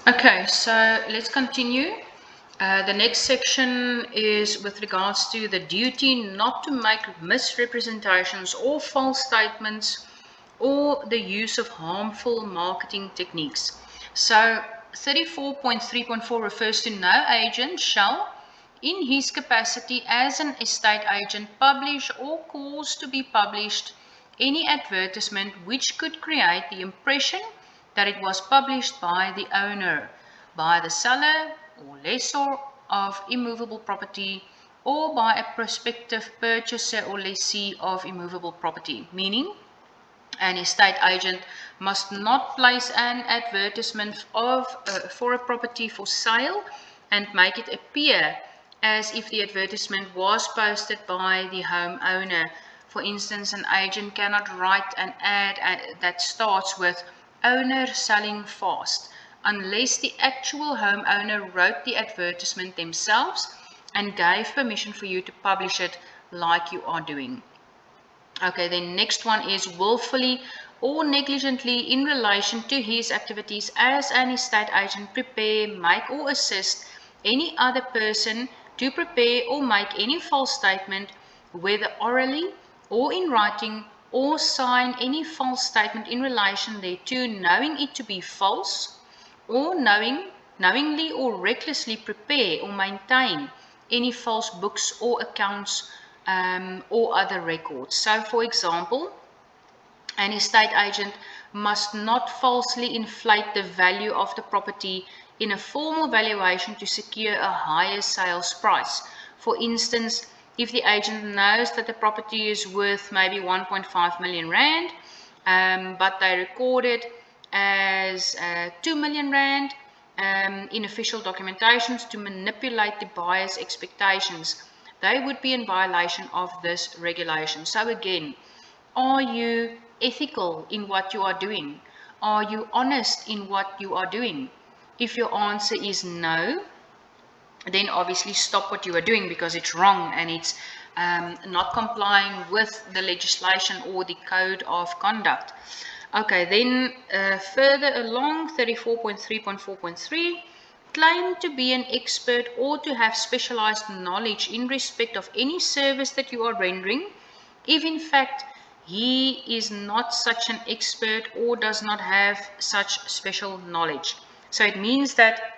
Okay, so let's continue. The next section is with regards to the duty not to make misrepresentations or false statements or the use of harmful marketing techniques. So 34.3.4 refers to no agent shall, in his capacity as an estate agent, publish or cause to be published any advertisement which could create the impression that it was published by the owner, by the seller or lessor of immovable property, or by a prospective purchaser or lessee of immovable property. Meaning, an estate agent must not place an advertisement for a property for sale and make it appear as if the advertisement was posted by the homeowner. For instance, an agent cannot write an ad that starts with "owner selling fast" unless the actual homeowner wrote the advertisement themselves and gave permission for you to publish it like you are doing. Okay, then next one is willfully or negligently in relation to his activities as an estate agent prepare, make or assist any other person to prepare or make any false statement, whether orally or in writing, or sign any false statement in relation thereto, knowing it to be false, or knowingly or recklessly prepare or maintain any false books or accounts or other records. So, for example, an estate agent must not falsely inflate the value of the property in a formal valuation to secure a higher sales price. For instance, if the agent knows that the property is worth maybe 1.5 million rand, but they record it as 2 million rand in official documentations to manipulate the buyer's expectations, they would be in violation of this regulation. So again, are you ethical in what you are doing? Are you honest in what you are doing? If your answer is no, then obviously stop what you are doing because it's wrong and it's not complying with the legislation or the code of conduct. Okay, then further along, 34.3.4.3, claim to be an expert or to have specialized knowledge in respect of any service that you are rendering, if in fact he is not such an expert or does not have such special knowledge. So it means that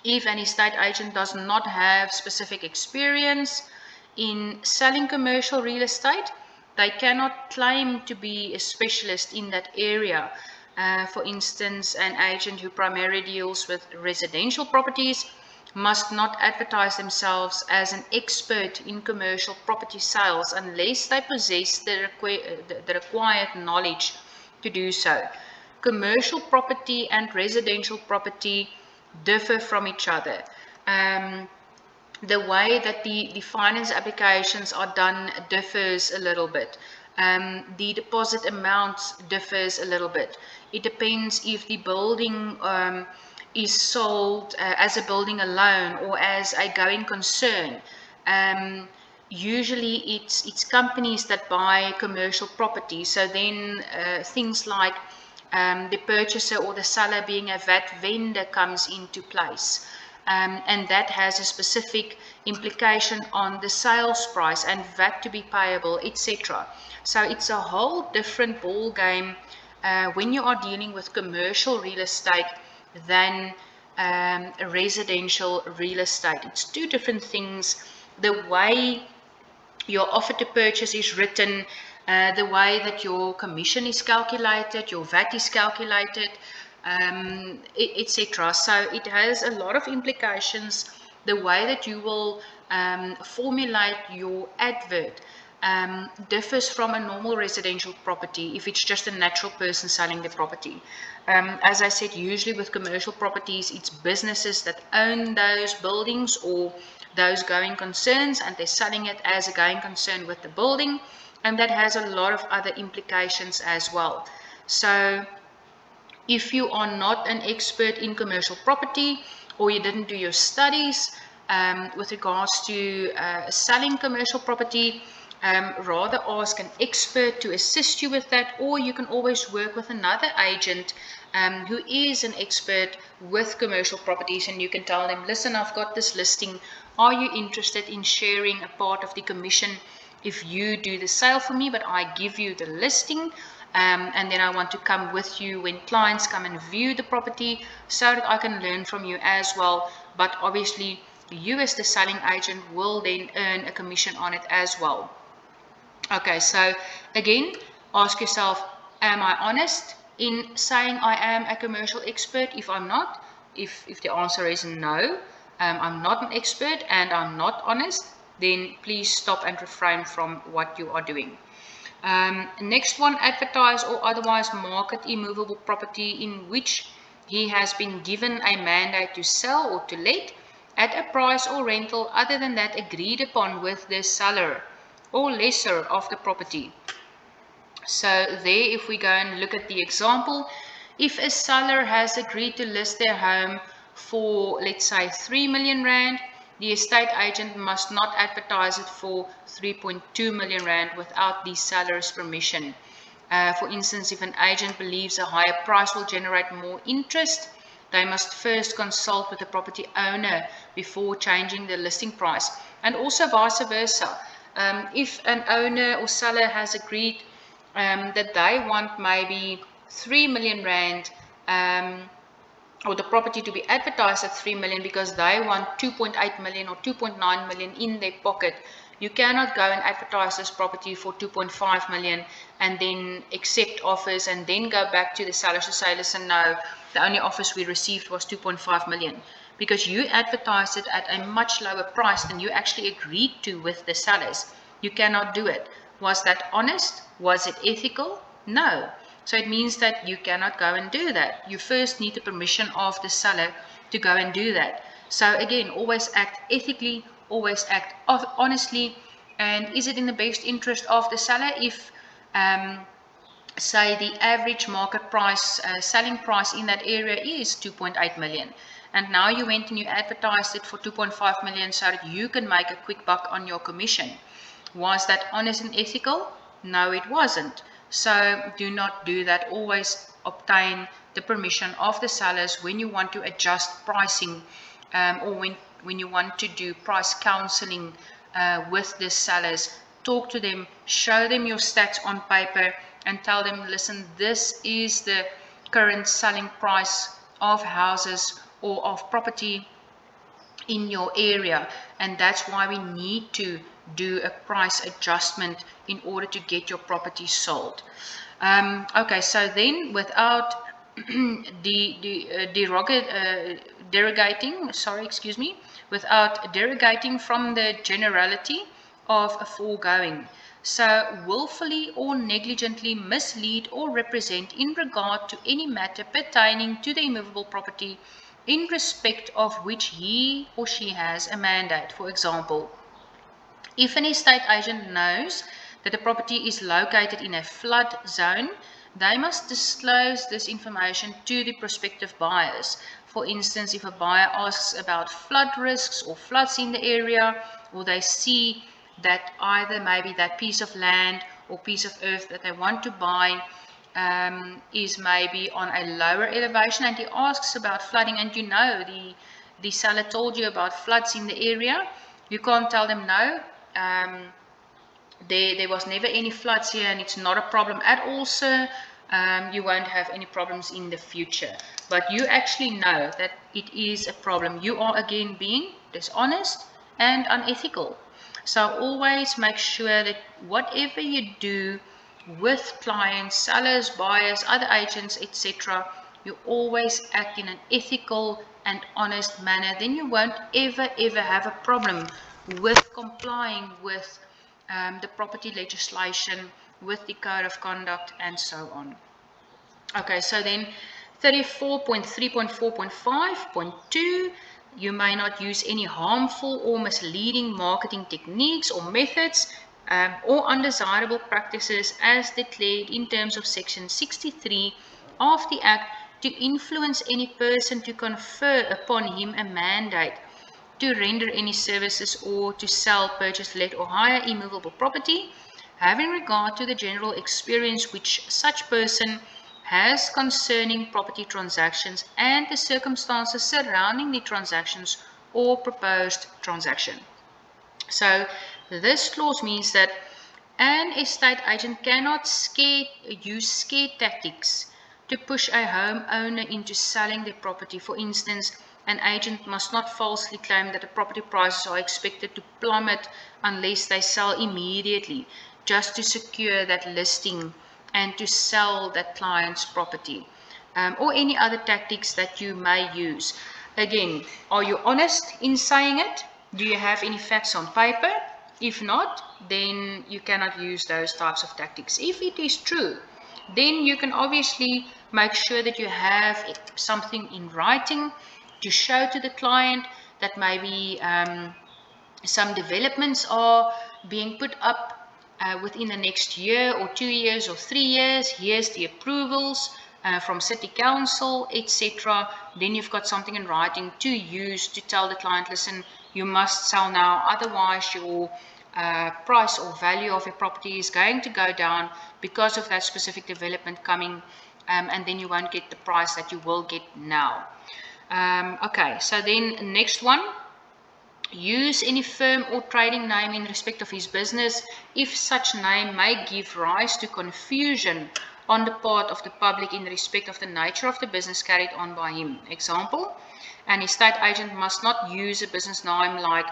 if an estate agent does not have specific experience in selling commercial real estate, they cannot claim to be a specialist in that area. For instance, an agent who primarily deals with residential properties must not advertise themselves as an expert in commercial property sales unless they possess the required knowledge to do so. Commercial property and residential property differ from each other. The way that the finance applications are done differs a little bit. The deposit amount differs a little bit. It depends if the building is sold as a building alone or as a going concern. Usually it's companies that buy commercial property. So then things like the purchaser or the seller being a VAT vendor comes into place. And that has a specific implication on the sales price and VAT to be payable, etc. So it's a whole different ball game when you are dealing with commercial real estate than residential real estate. It's two different things. The way your offer to purchase is written, the way that your commission is calculated, your VAT is calculated, etc. So it has a lot of implications. The way that you will formulate your advert differs from a normal residential property if it's just a natural person selling the property. As I said, usually with commercial properties, it's businesses that own those buildings or those going concerns, and they're selling it as a going concern with the building, and that has a lot of other implications as well. So if you are not an expert in commercial property or you didn't do your studies with regards to selling commercial property, rather ask an expert to assist you with that, or you can always work with another agent who is an expert with commercial properties, and you can tell them, listen, I've got this listing. Are you interested in sharing a part of the commission if you do the sale for me, but I give you the listing? And then I want to come with you when clients come and view the property so that I can learn from you as well. But obviously, you as the selling agent will then earn a commission on it as well. Okay, so again, ask yourself, am I honest in saying I am a commercial expert? If I'm not, if the answer is no, I'm not an expert and I'm not honest, then please stop and refrain from what you are doing. Next one, advertise or otherwise market immovable property in which he has been given a mandate to sell or to let at a price or rental other than that agreed upon with the seller or lesser of the property. So there, if we go and look at the example, if a seller has agreed to list their home for, let's say, 3 million rand, the estate agent must not advertise it for 3.2 million rand without the seller's permission. For instance, if an agent believes a higher price will generate more interest, they must first consult with the property owner before changing the listing price, and also vice versa. If an owner or seller has agreed that they want maybe 3 million rand or the property to be advertised at 3 million because they want 2.8 million or 2.9 million in their pocket, you cannot go and advertise this property for 2.5 million and then accept offers and then go back to the sellers to say, listen, no, the only offers we received was 2.5 million, because you advertised it at a much lower price than you actually agreed to with the sellers. You cannot do it. Was that honest? Was it ethical? No. So it means that you cannot go and do that. You first need the permission of the seller to go and do that. So again, always act ethically, always act honestly. And is it in the best interest of the seller if, say, the average market price, selling price in that area is 2.8 million? And now you went and you advertised it for 2.5 million so that you can make a quick buck on your commission. Was that honest and ethical? No, it wasn't. So do not do that. Always obtain the permission of the sellers when you want to adjust pricing or when you want to do price counseling with the sellers. Talk to them, show them your stats on paper and tell them, listen, this is the current selling price of houses or of property in your area, and that's why we need to do a price adjustment in order to get your property sold. Okay, so then without without derogating from the generality of a foregoing. So willfully or negligently mislead or represent in regard to any matter pertaining to the immovable property in respect of which he or she has a mandate. For example, if an estate agent knows that the property is located in a flood zone, they must disclose this information to the prospective buyers. For instance, if a buyer asks about flood risks or floods in the area, or they see that either maybe that piece of land or piece of earth that they want to buy is maybe on a lower elevation, and he asks about flooding, and you know the seller told you about floods in the area, you can't tell them no, there was never any floods here and it's not a problem at all, sir. You won't have any problems in the future. But you actually know that it is a problem. You are again being dishonest and unethical. So always make sure that whatever you do with clients, sellers, buyers, other agents, etc., you always act in an ethical and honest manner. Then you won't ever have a problem with complying with the property legislation, with the code of conduct, and so on. Okay, so then 34.3.4.5.2, you may not use any harmful or misleading marketing techniques or methods or undesirable practices as declared in terms of section 63 of the Act to influence any person to confer upon him a mandate to render any services or to sell, purchase, let or hire immovable property, having regard to the general experience which such person has concerning property transactions and the circumstances surrounding the transactions or proposed transaction. So this clause means that an estate agent cannot use scare tactics to push a homeowner into selling their property. For instance, an agent must not falsely claim that the property prices are expected to plummet unless they sell immediately, just to secure that listing and to sell that client's property, or any other tactics that you may use. Again, are you honest in saying it? Do you have any facts on paper? If not, then you cannot use those types of tactics. If it is true, then you can obviously make sure that you have something in writing to show to the client that maybe some developments are being put up within the next year or 2 years or 3 years. Here's the approvals from City Council, etc. Then you've got something in writing to use to tell the client, listen, you must sell now, otherwise your price or value of your property is going to go down because of that specific development coming, and then you won't get the price that you will get now. Okay, so then next one. Use any firm or trading name in respect of his business if such name may give rise to confusion on the part of the public in respect of the nature of the business carried on by him. Example, an estate agent must not use a business name like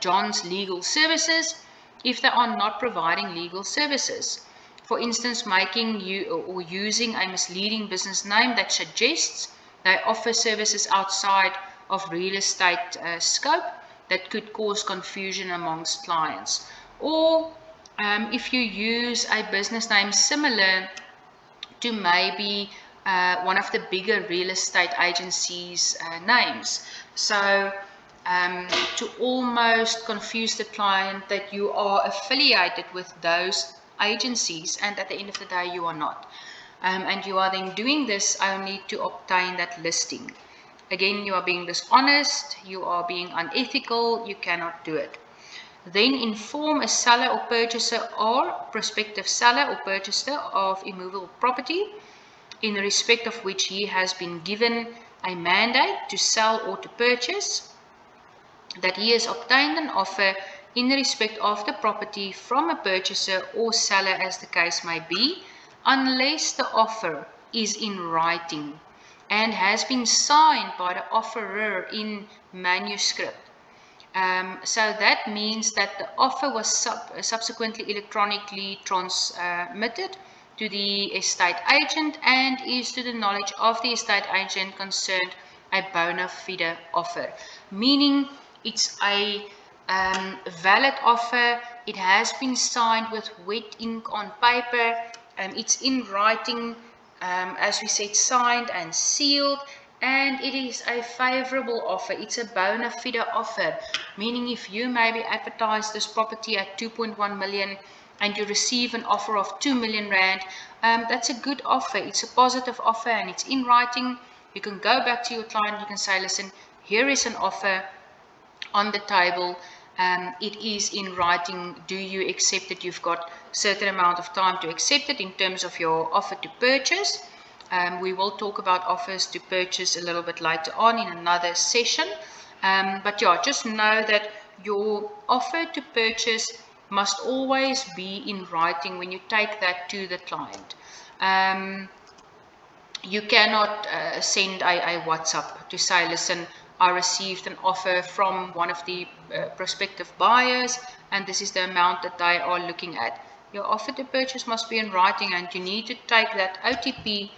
John's Legal Services if they are not providing legal services. For instance, making or using a misleading business name that suggests they offer services outside of real estate scope that could cause confusion amongst clients. Or if you use a business name similar to maybe one of the bigger real estate agencies' names. So to almost confuse the client that you are affiliated with those agencies, and at the end of the day you are not. And you are then doing this only to obtain that listing. Again, you are being dishonest, you are being unethical, you cannot do it. Then inform a seller or purchaser or prospective seller or purchaser of immovable property in respect of which he has been given a mandate to sell or to purchase, that he has obtained an offer in respect of the property from a purchaser or seller as the case may be, unless the offer is in writing and has been signed by the offerer in manuscript. So that means that the offer was subsequently electronically transmitted to the estate agent and is to the knowledge of the estate agent concerned a bona fide offer. Meaning it's a valid offer, it has been signed with wet ink on paper, and it's in writing, as we said, signed and sealed, and it is a favorable offer. It's a bona fide offer, meaning if you maybe advertise this property at 2.1 million and you receive an offer of 2 million rand, that's a good offer. It's a positive offer and it's in writing. You can go back to your client, you can say, listen, here is an offer on the table. It is in writing. Do you accept it? You've got a certain amount of time to accept it in terms of your offer to purchase. We will talk about offers to purchase a little bit later on in another session. But yeah, just know that your offer to purchase must always be in writing when you take that to the client. You cannot send a WhatsApp to say, listen, I received an offer from one of the prospective buyers and this is the amount that they are looking at. Your offer to purchase must be in writing and you need to take that OTP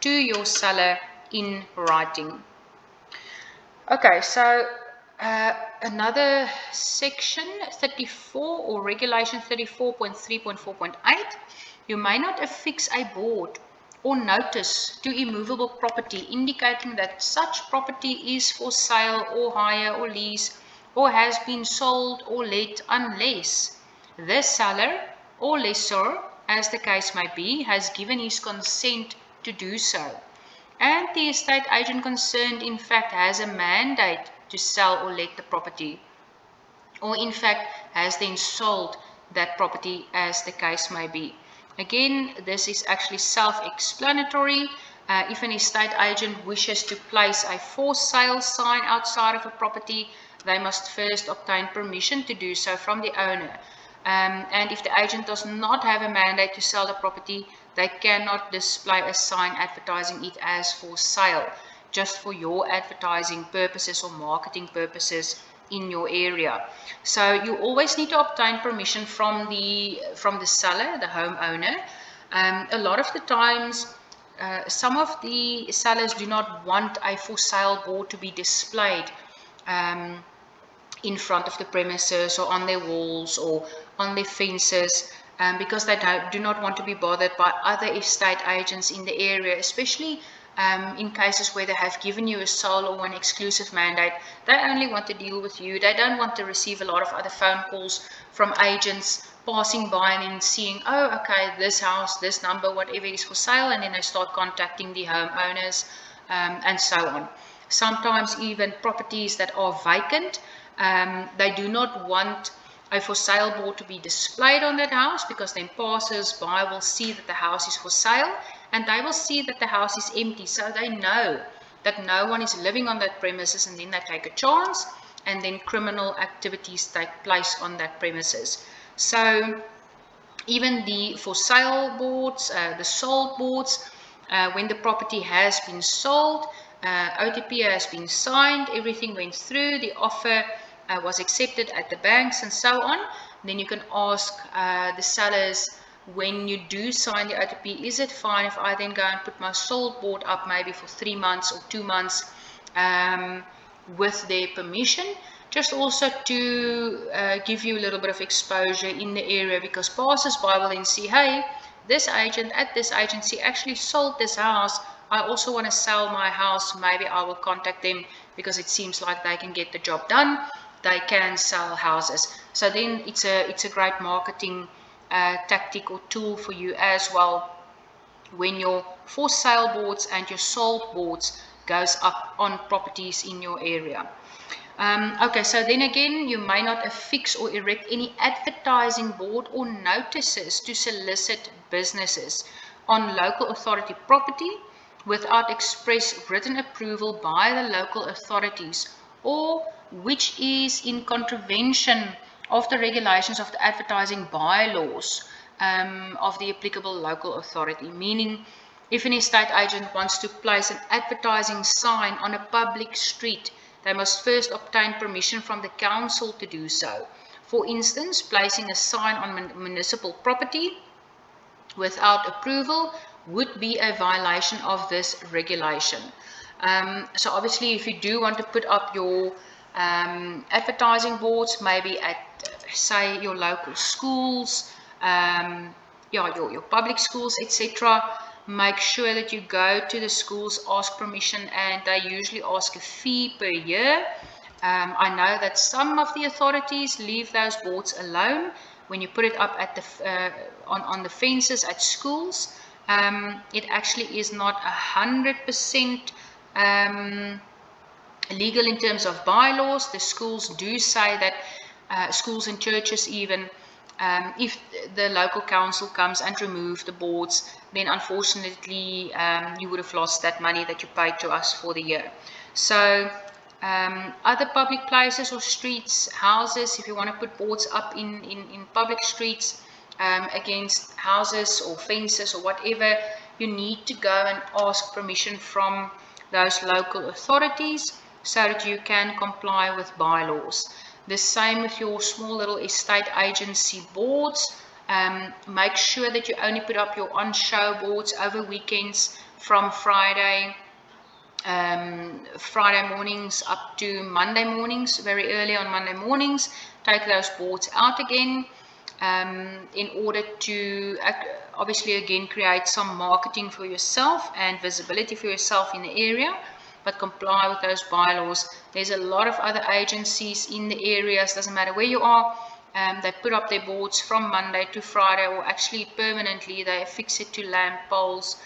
to your seller in writing. Okay, so another section 34 or regulation 34.3.4.8, you may not affix a board or notice to immovable property indicating that such property is for sale or hire or lease or has been sold or let unless the seller or lessor, as the case may be, has given his consent to do so. and the estate agent concerned in fact has a mandate to sell or let the property, or in fact has then sold that property, as the case may be. Again, this is actually self-explanatory. If an estate agent wishes to place a for sale sign outside of a property, they must first obtain permission to do so from the owner. And if the agent does not have a mandate to sell the property, they cannot display a sign advertising it as for sale, just for your advertising purposes or marketing purposes in your area. So you always need to obtain permission from the seller, the homeowner. A lot of the times, some of the sellers do not want a for sale board to be displayed in front of the premises or on their walls or on their fences, because they do not want to be bothered by other estate agents in the area, especially in cases where they have given you a sole or an exclusive mandate. They only want to deal with you. They don't want to receive a lot of other phone calls from agents passing by and then seeing, oh, okay, this house, this number, whatever is for sale, and then they start contacting the homeowners and so on. Sometimes even properties that are vacant, they do not want a for sale board to be displayed on that house, because then passers by will see that the house is for sale, and they will see that the house is empty, so they know that no one is living on that premises, and then they take a chance, and then criminal activities take place on that premises. So even the for sale boards, the sold boards, when the property has been sold, OTP has been signed, everything went through, the offer was accepted at the banks and so on, then you can ask the sellers, when you do sign the OTP, is it fine if I then go and put my sold board up maybe for 3 months or 2 months with their permission, just also to give you a little bit of exposure in the area, because passers-by will then see, hey, this agent at this agency actually sold this house. I also want to sell my house. Maybe I will contact them because it seems like they can get the job done. They can sell houses. So then it's a great marketing tactic or tool for you as well, when your for sale boards and your sold boards goes up on properties in your area. Okay, so then again, you may not affix or erect any advertising board or notices to solicit businesses on local authority property without express written approval by the local authorities, or which is in contravention of the regulations of the advertising bylaws of the applicable local authority. Meaning, if an estate agent wants to place an advertising sign on a public street, they must first obtain permission from the council to do so. For instance, placing a sign on municipal property without approval would be a violation of this regulation. So obviously, if you do want to put up your advertising boards, maybe at, say, your local schools, your public schools, etc., make sure that you go to the schools, ask permission, and they usually ask a fee per year. I know that some of the authorities leave those boards alone when you put it up at the on the fences at schools. It actually is not 100% legal in terms of bylaws. The schools do say that schools and churches even, if the local council comes and remove the boards, then unfortunately you would have lost that money that you paid to us for the year. So other public places or streets, houses, if you want to put boards up in public streets against houses or fences or whatever, you need to go and ask permission from those local authorities so that you can comply with bylaws. The same with your small little estate agency boards. Make sure that you only put up your on-show boards over weekends from Friday mornings up to Monday mornings, very early on Monday mornings. Take those boards out again in order to obviously again create some marketing for yourself and visibility for yourself in the area, but comply with those bylaws. There's a lot of other agencies in the areas, doesn't matter where you are, they put up their boards from Monday to Friday, or actually permanently they affix it to lamp poles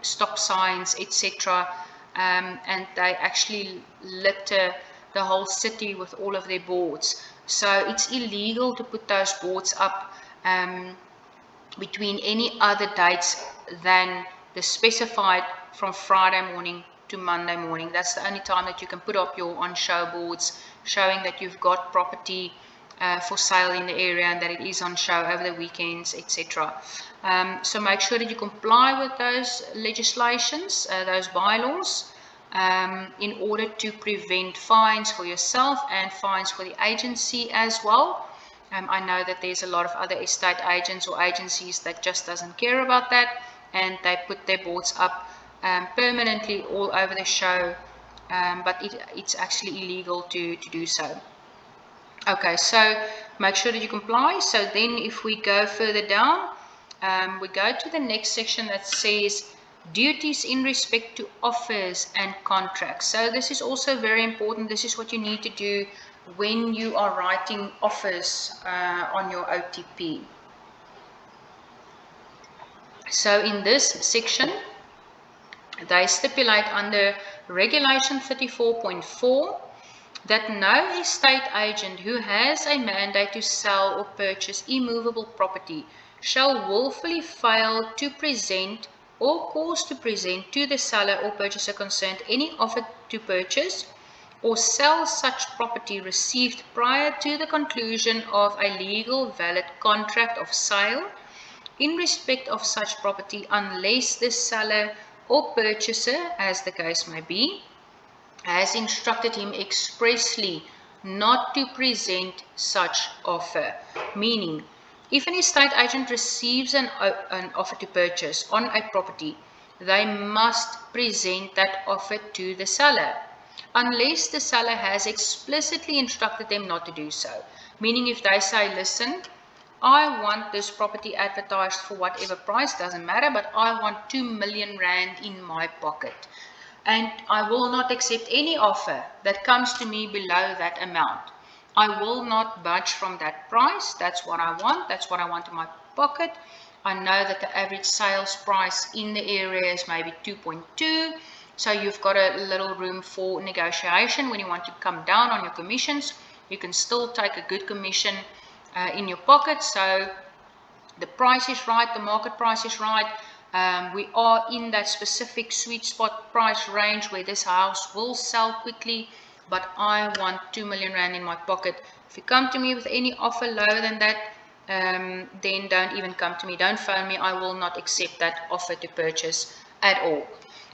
stop signs, etc. And they actually litter the whole city with all of their boards. So it's illegal to put those boards up between any other dates than the specified from Friday morning to Monday morning. That's the only time that you can put up your on-show boards showing that you've got property for sale in the area and that it is on show over the weekends, etc. So make sure that you comply with those legislations, those bylaws, in order to prevent fines for yourself and fines for the agency as well. I know that there's a lot of other estate agents or agencies that just doesn't care about that, and they put their boards up permanently all over the show, but it's actually illegal to do so. Okay, so make sure that you comply. So then if we go further down, we go to the next section that says duties in respect to offers and contracts. So this is also very important. This is what you need to do when you are writing offers on your OTP. So in this section, they stipulate under Regulation 34.4 that no estate agent who has a mandate to sell or purchase immovable property shall willfully fail to present or cause to present to the seller or purchaser concerned any offer to purchase or sell such property received prior to the conclusion of a legal valid contract of sale in respect of such property unless the seller or purchaser, as the case may be, has instructed him expressly not to present such offer. Meaning, if an estate agent receives an offer to purchase on a property, they must present that offer to the seller, unless the seller has explicitly instructed them not to do so. Meaning, if they say, listen, I want this property advertised for whatever price, doesn't matter, but I want 2 million rand in my pocket. And I will not accept any offer that comes to me below that amount. I will not budge from that price. That's what I want. That's what I want in my pocket. I know that the average sales price in the area is maybe 2.2. So you've got a little room for negotiation. When you want to come down on your commissions, you can still take a good commission in your pocket. So the price is right, the market price is right. We are in that specific sweet spot price range where this house will sell quickly, but I want 2 million rand in my pocket. If you come to me with any offer lower than that, then don't even come to me. Don't phone me. I will not accept that offer to purchase at all.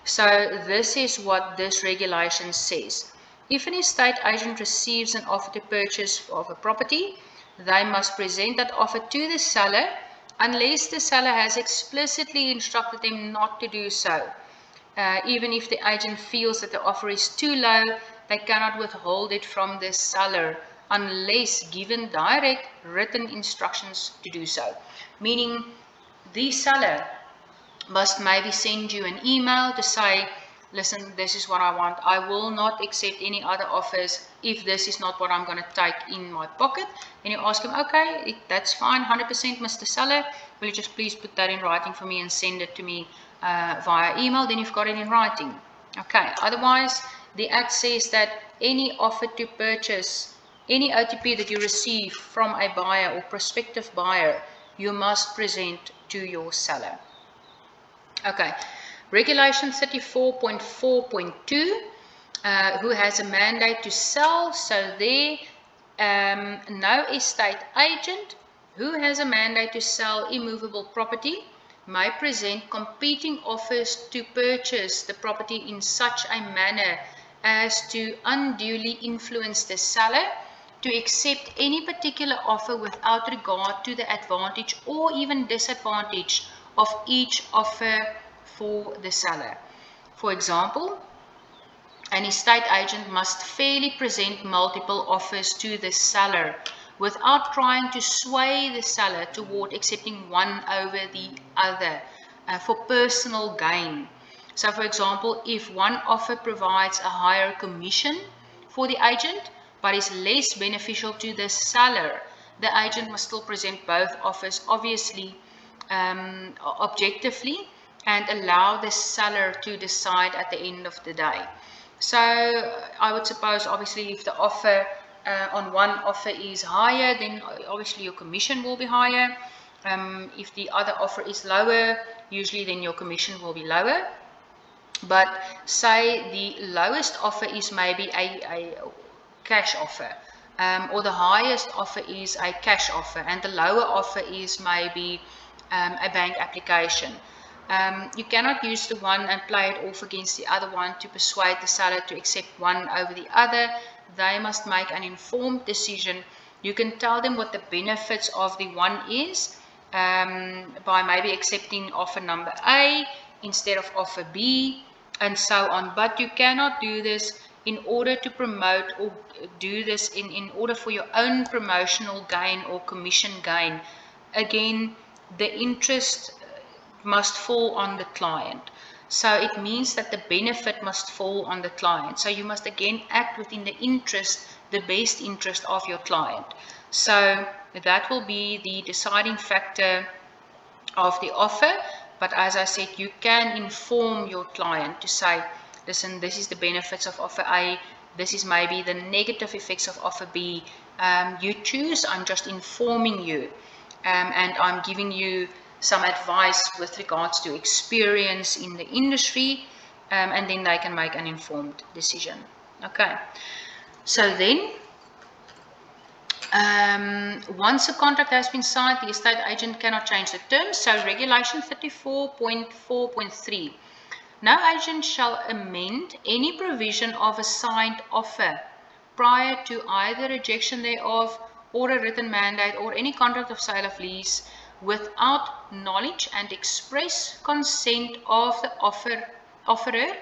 So this is what this regulation says. If an estate agent receives an offer to purchase of a property, they must present that offer to the seller unless the seller has explicitly instructed them not to do so. Even if the agent feels that the offer is too low, they cannot withhold it from the seller unless given direct written instructions to do so. Meaning the seller must maybe send you an email to say, listen, this is what I want. I will not accept any other offers if this is not what I'm going to take in my pocket. And you ask him, okay, that's fine, 100% Mr. Seller. Will you just please put that in writing for me and send it to me via email? Then you've got it in writing. Okay, otherwise, the Act says that any offer to purchase, any OTP that you receive from a buyer or prospective buyer, you must present to your seller. Okay, Regulation 34.4.2, who has a mandate to sell. So there, no estate agent who has a mandate to sell immovable property may present competing offers to purchase the property in such a manner as to unduly influence the seller to accept any particular offer without regard to the advantage or even disadvantage of each offer for the seller. For example, an estate agent must fairly present multiple offers to the seller without trying to sway the seller toward accepting one over the other for personal gain. So for example, if one offer provides a higher commission for the agent but is less beneficial to the seller, the agent must still present both offers, obviously objectively, and allow the seller to decide at the end of the day. So I would suppose, obviously, if the offer on one offer is higher, then obviously your commission will be higher. If the other offer is lower, usually then your commission will be lower. But say the lowest offer is maybe a cash offer, or the highest offer is a cash offer, and the lower offer is maybe a bank application. You cannot use the one and play it off against the other one to persuade the seller to accept one over the other. They must make an informed decision. You can tell them what the benefits of the one is by maybe accepting offer number A instead of offer B, and so on. But you cannot do this in order to promote, or do this in order for your own promotional gain or commission gain. Again, the interest must fall on the client. So it means that the benefit must fall on the client. So you must again act within the interest, the best interest of your client. So that will be the deciding factor of the offer. But as I said, you can inform your client to say, listen, this is the benefits of offer A, this is maybe the negative effects of offer B. You choose, I'm just informing you, and I'm giving you some advice with regards to experience in the industry, and then they can make an informed decision. Okay, so then once a contract has been signed, the estate agent cannot change the terms. So regulation 34.4.3, no agent shall amend any provision of a signed offer prior to either rejection thereof or a written mandate or any contract of sale of lease without knowledge and express consent of the offerer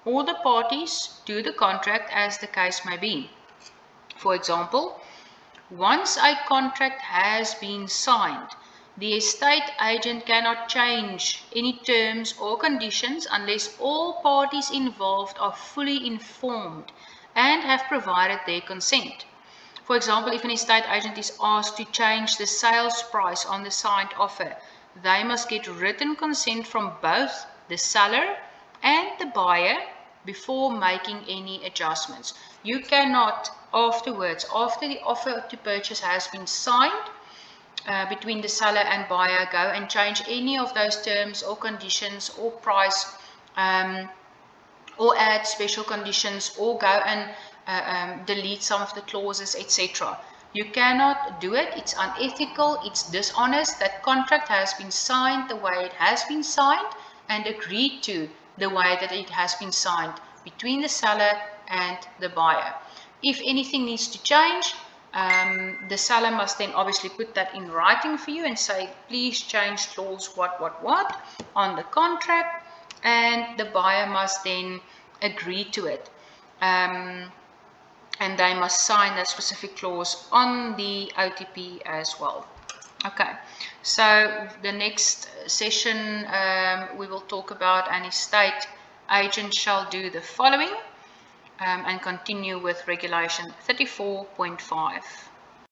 or the parties to the contract, as the case may be. For example, once a contract has been signed, the estate agent cannot change any terms or conditions unless all parties involved are fully informed and have provided their consent. For example, if an estate agent is asked to change the sales price on the signed offer, they must get written consent from both the seller and the buyer before making any adjustments. You cannot afterwards, after the offer to purchase has been signed between the seller and buyer, go and change any of those terms or conditions or price, or add special conditions, or go and delete some of the clauses, etc. You cannot do it. It's unethical. It's dishonest. That contract has been signed the way it has been signed and agreed to the way that it has been signed between the seller and the buyer. If anything needs to change, the seller must then obviously put that in writing for you and say, please change clause what on the contract, and the buyer must then agree to it. And they must sign that specific clause on the OTP as well. Okay, so the next session we will talk about an estate agent shall do the following, and continue with regulation 34.5.